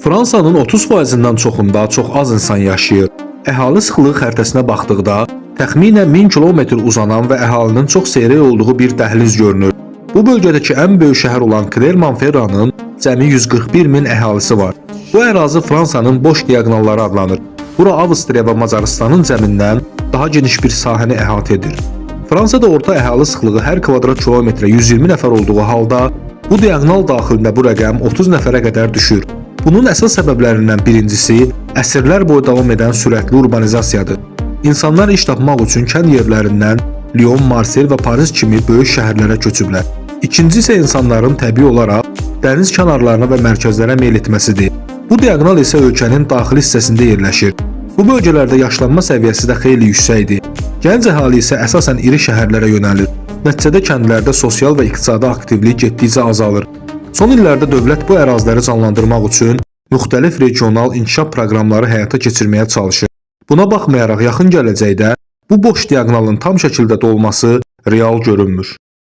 Fransanın 30%-dən çoxunda çox az insan yaşayır. Əhali sıxlığı xəritəsinə baxdıqda təxminən 1000 kilometr uzanan və əhalinin çox seyrək olduğu bir dəhliz görünür. Bu bölgədəki ən böyük şəhər olan Clermont-Ferrandın cəmi 141 min əhalisi var. Bu ərazi Fransanın boş diaqonalları adlanır. Bura Avstriya və Macarıstanın cəmindən daha geniş bir sahəni əhatə edir. Fransada orta əhali sıxlığı hər kvadrat kilometrə 120 nəfər olduğu halda bu diaqonal daxilində bu rəqəm 30 nəfərə qədər düşür. Bunun əsas səbəblərindən birincisi əsrlər boyu davam edən sürətli urbanizasiyadır. İnsanlar iş tapmaq üçün kənd yerlərindən Lyon, Marsel və Paris kimi böyük şəhərlərə köçüblər. İkincisi isə insanların təbii olaraq dəniz kənarlarına və mərkəzlərə meyl etməsidir. Bu diaqonal isə ölkənin daxili hissəsində yerləşir. Bu bölgələrdə yaşlanma səviyyəsi də xeyli yüksəkdir. Gənc əhali isə əsasən iri şəhərlərə yönəlir. Nəticədə kəndlərdə sosial və iqtisadi aktivlik getdikcə azalır. Son illərdə dövlət bu əraziləri canlandırmaq üçün müxtəlif regional inkişaf proqramları həyata keçirməyə çalışır. Buna baxmayaraq yaxın gələcəkdə bu boş diaqonalın tam şəkildə dolması real görünmür.